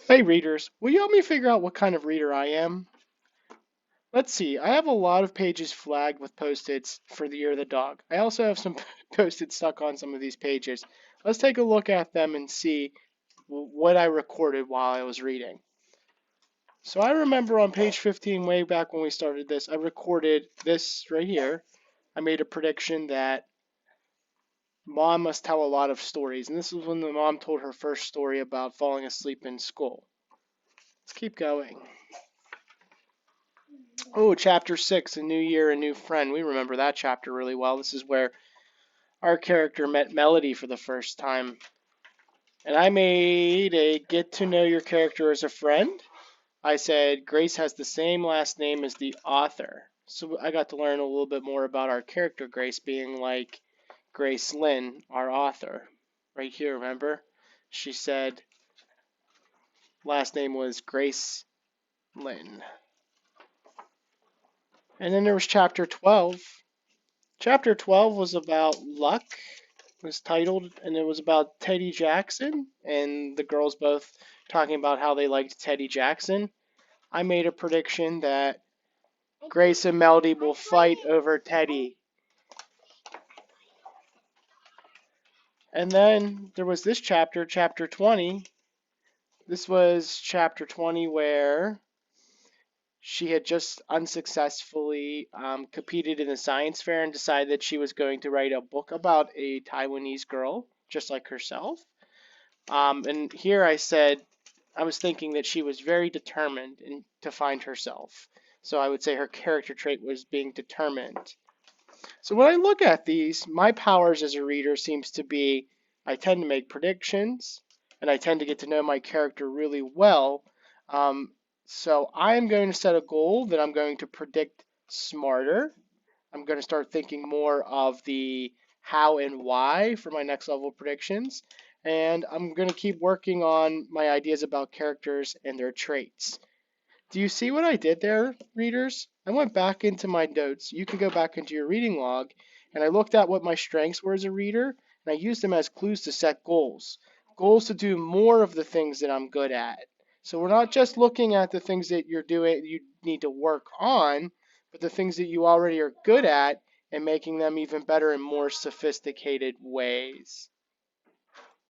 Hey readers, will you help me figure out what kind of reader I am? Let's see, I have a lot of pages flagged with post-its for the year of the dog. I also have some post-its stuck on some of these pages. Let's take a look at them and see what I recorded while I was reading. So I remember on page 15, way back when we started this, I recorded this right here. I made a prediction that mom must tell a lot of stories, and this was when the mom told her first story about falling asleep in school. Let's keep going. Oh, chapter 6, A New Year, A New Friend. We remember that chapter really well. This is where our character met Melody for the first time. And I made a get to know your character as a friend. I said Grace has the same last name as the author. So I got to learn a little bit more about our character, Grace being like Grace Lynn, our author. Right here, remember? She said last name was Grace Lynn. And then there was chapter 12. Chapter 12 was about luck, was titled, and it was about Teddy Jackson, and the girls both talking about how they liked Teddy Jackson. I made a prediction that Grace and Melody will fight over Teddy. And then there was this chapter, chapter 20. This was chapter 20 where she had just unsuccessfully competed in the science fair and decided that she was going to write a book about a Taiwanese girl, just like herself. And here I said, I was thinking that she was very determined to find herself. So I would say her character trait was being determined. So when I look at these, my powers as a reader seems to be I tend to make predictions, and I tend to get to know my character really well. Um, so I'm going to set a goal that I'm going to predict smarter. I'm going to start thinking more of the how and why for my next level predictions. And I'm going to keep working on my ideas about characters and their traits. Do you see what I did there, readers? I went back into my notes. You can go back into your reading log, and I looked at what my strengths were as a reader, and I used them as clues to set goals. Goals to do more of the things that I'm good at. So we're not just looking at the things that you're doing, you need to work on, but the things that you already are good at and making them even better in more sophisticated ways.